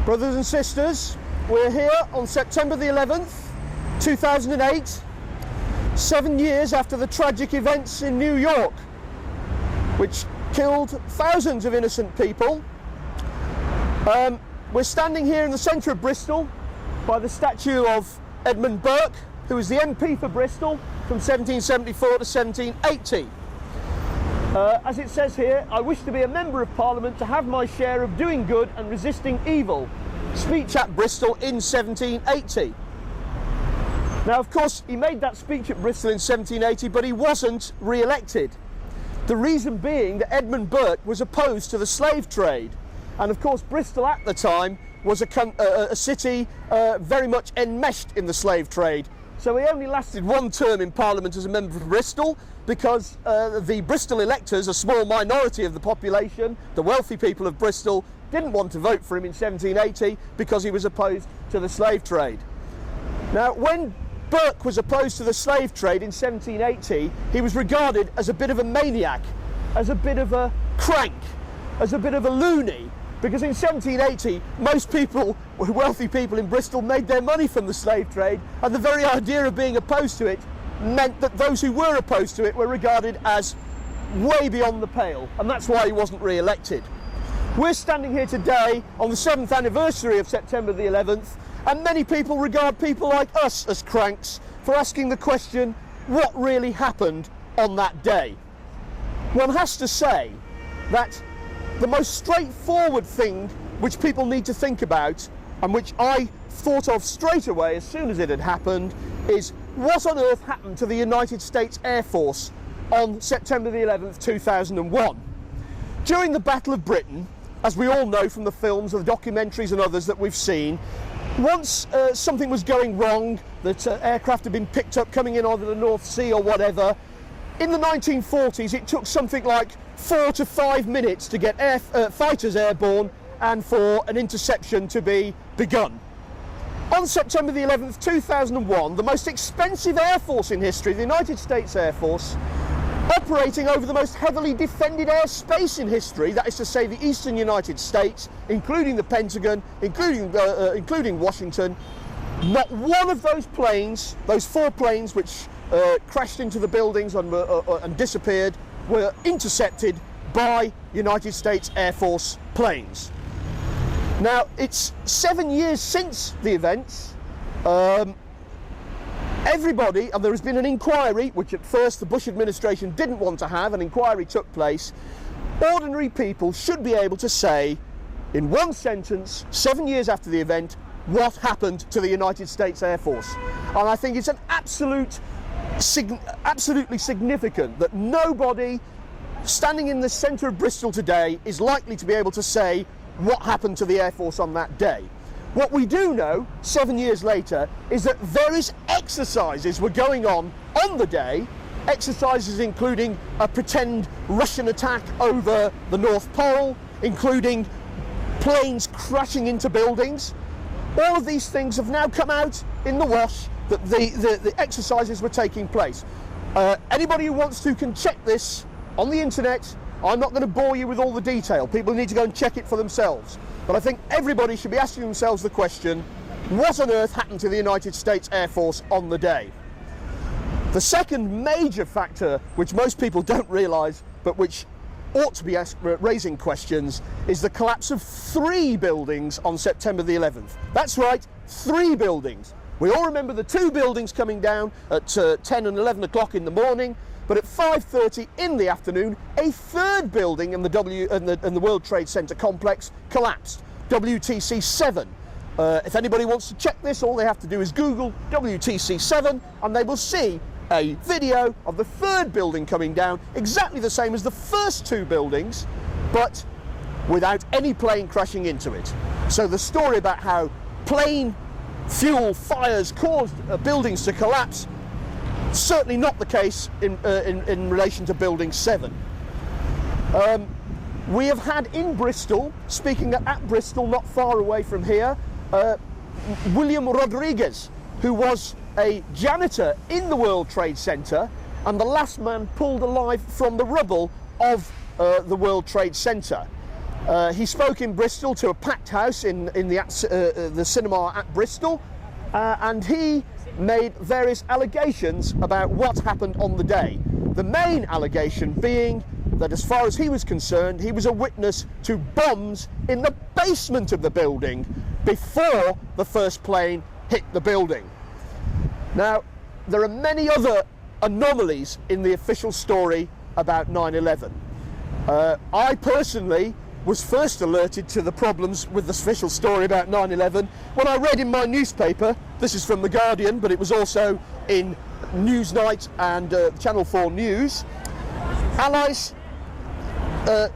Brothers and sisters, we're here on September the 11th, 2008, 7 years after the tragic events in New York, which killed thousands of innocent people. We're standing here in the centre of Bristol by the statue of Edmund Burke, who was the MP for Bristol from 1774 to 1780. As it says here, I wish to be a Member of Parliament to have my share of doing good and resisting evil. Speech at Bristol in 1780. Now, of course, he made that speech at Bristol in 1780, but he wasn't re-elected. The reason being that Edmund Burke was opposed to the slave trade. And of course, Bristol at the time was a city very much enmeshed in the slave trade. So he only lasted one term in Parliament as a member for Bristol because the Bristol electors, a small minority of the population, the wealthy people of Bristol, didn't want to vote for him in 1780 because he was opposed to the slave trade. Now, when Burke was opposed to the slave trade in 1780, he was regarded as a bit of a maniac, as a bit of a crank, as a bit of a loony, because in 1780 most people, wealthy people in Bristol, made their money from the slave trade, and the very idea of being opposed to it meant that those who were opposed to it were regarded as way beyond the pale, and that's why he wasn't re-elected. We're standing here today on the 7th anniversary of September the 11th, and many people regard people like us as cranks for asking the question, what really happened on that day? One has to say that the most straightforward thing which people need to think about, and which I thought of straight away as soon as it had happened, is what on earth happened to the United States Air Force on September the 11th, 2001. During the Battle of Britain, as we all know from the films, the documentaries and others that we've seen, once something was going wrong, that aircraft had been picked up coming in over the North Sea or whatever, in the 1940s it took something like 4 to 5 minutes to get fighters airborne and for an interception to be begun. On September the 11th, 2001, the most expensive air force in history, the United States Air Force, operating over the most heavily defended airspace in history, that is to say the eastern United States, including the Pentagon, including Washington, not one of those planes, those 4 planes which crashed into the buildings and disappeared, were intercepted by United States Air Force planes. Now, it's 7 years since the events. Everybody, and there has been an inquiry, which at first the Bush administration didn't want to have, an inquiry took place. Ordinary people should be able to say, in one sentence, 7 years after the event, what happened to the United States Air Force. And I think it's an absolutely significant that nobody standing in the centre of Bristol today is likely to be able to say what happened to the Air Force on that day. What we do know, 7 years later, is that various exercises were going on the day, exercises including a pretend Russian attack over the North Pole, including planes crashing into buildings. All of these things have now come out in the wash that the exercises were taking place. Anybody who wants to can check this on the internet. I'm not going to bore you with all the detail. People need to go and check it for themselves. But I think everybody should be asking themselves the question, what on earth happened to the United States Air Force on the day? The second major factor, which most people don't realise, but which ought to be raising questions, is the collapse of 3 buildings on September the 11th. That's right, 3 buildings. We all remember the 2 buildings coming down at 10 and 11 o'clock in the morning, but at 5:30 in the afternoon, a 3rd building in the World Trade Center complex collapsed, WTC 7. If anybody wants to check this, all they have to do is Google WTC 7 and they will see a video of the 3rd building coming down, exactly the same as the first 2 buildings, but without any plane crashing into it. So the story about how plane fuel fires caused buildings to collapse, certainly not the case in relation to Building 7. We have had in Bristol, speaking at Bristol, not far away from here, William Rodriguez, who was a janitor in the World Trade Center and the last man pulled alive from the rubble of the World Trade Center. He spoke in Bristol to a packed house in the cinema at Bristol, and he made various allegations about what happened on the day. The main allegation being that, as far as he was concerned, he was a witness to bombs in the basement of the building before the first plane hit the building. Now, there are many other anomalies in the official story about 9/11. I personally was first alerted to the problems with the official story about 9/11 when I read in my newspaper, this is from The Guardian, but it was also in Newsnight and Channel 4 News, Allies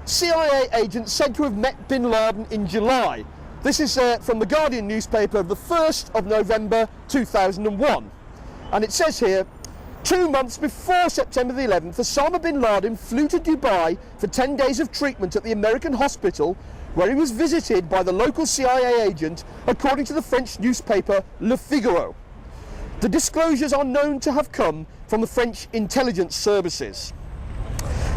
CIA agents said to have met bin Laden in July. This is from The Guardian newspaper of the 1st of November 2001. And it says here, 2 months before September the 11th, Osama bin Laden flew to Dubai for 10 days of treatment at the American hospital, where he was visited by the local CIA agent, according to the French newspaper Le Figaro. The disclosures are known to have come from the French intelligence services.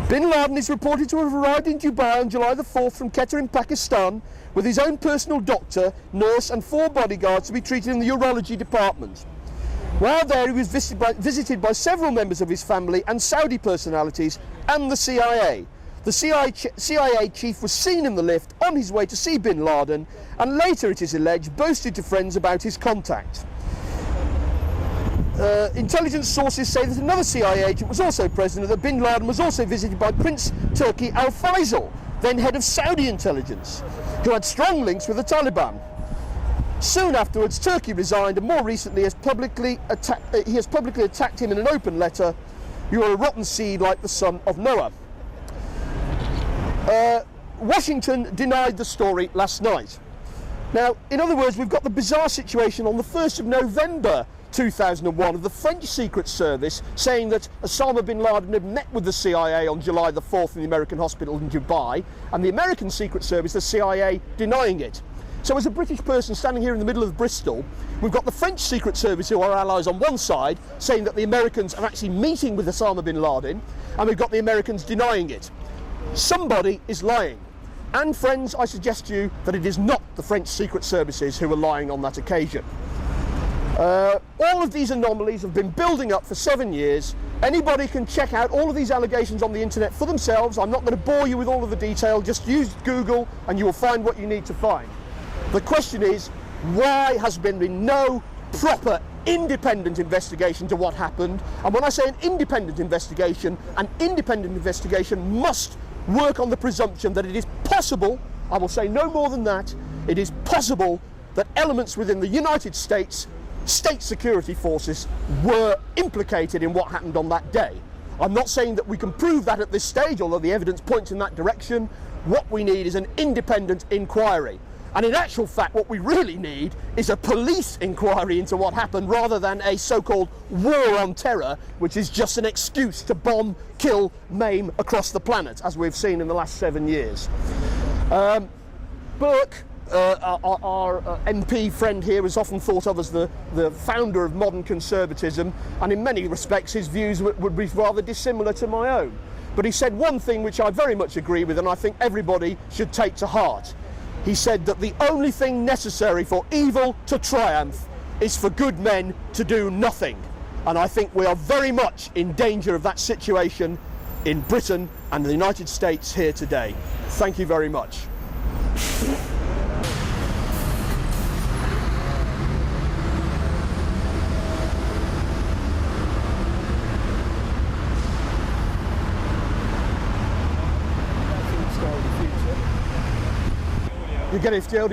Bin Laden is reported to have arrived in Dubai on July the 4th from Quetta in Pakistan with his own personal doctor, nurse and 4 bodyguards to be treated in the urology department. While there, he was visited by several members of his family and Saudi personalities and the CIA. The CIA chief was seen in the lift on his way to see bin Laden, and later, it is alleged, boasted to friends about his contact. Intelligence sources say that another CIA agent was also present and that bin Laden was also visited by Prince Turki Al Faisal, then head of Saudi intelligence, who had strong links with the Taliban. Soon afterwards, Turkey resigned, and more recently he has publicly attacked him in an open letter. "You are a rotten seed like the son of Noah." Washington denied the story last night. Now, in other words, we've got the bizarre situation on the 1st of November 2001 of the French Secret Service saying that Osama bin Laden had met with the CIA on July the 4th in the American hospital in Dubai, and the American Secret Service, the CIA, denying it. So as a British person standing here in the middle of Bristol, we've got the French Secret Service, who are allies, on one side, saying that the Americans are actually meeting with Osama bin Laden, and we've got the Americans denying it. Somebody is lying. And friends, I suggest to you that it is not the French Secret Services who are lying on that occasion. All of these anomalies have been building up for 7 years. Anybody can check out all of these allegations on the internet for themselves. I'm not going to bore you with all of the detail. Just use Google and you will find what you need to find. The question is, why has there been no proper independent investigation to what happened? And when I say an independent investigation must work on the presumption that it is possible, I will say no more than that, it is possible that elements within the United States state security forces were implicated in what happened on that day. I'm not saying that we can prove that at this stage, although the evidence points in that direction. What we need is an independent inquiry. And in actual fact, what we really need is a police inquiry into what happened, rather than a so-called war on terror, which is just an excuse to bomb, kill, maim across the planet, as we've seen in the last 7 years. Burke, our MP friend here, is often thought of as the founder of modern conservatism, and in many respects his views would be rather dissimilar to my own. But he said one thing which I very much agree with, and I think everybody should take to heart. He said that the only thing necessary for evil to triumph is for good men to do nothing. And I think we are very much in danger of that situation in Britain and the United States here today. Thank you very much. You get it, the audio.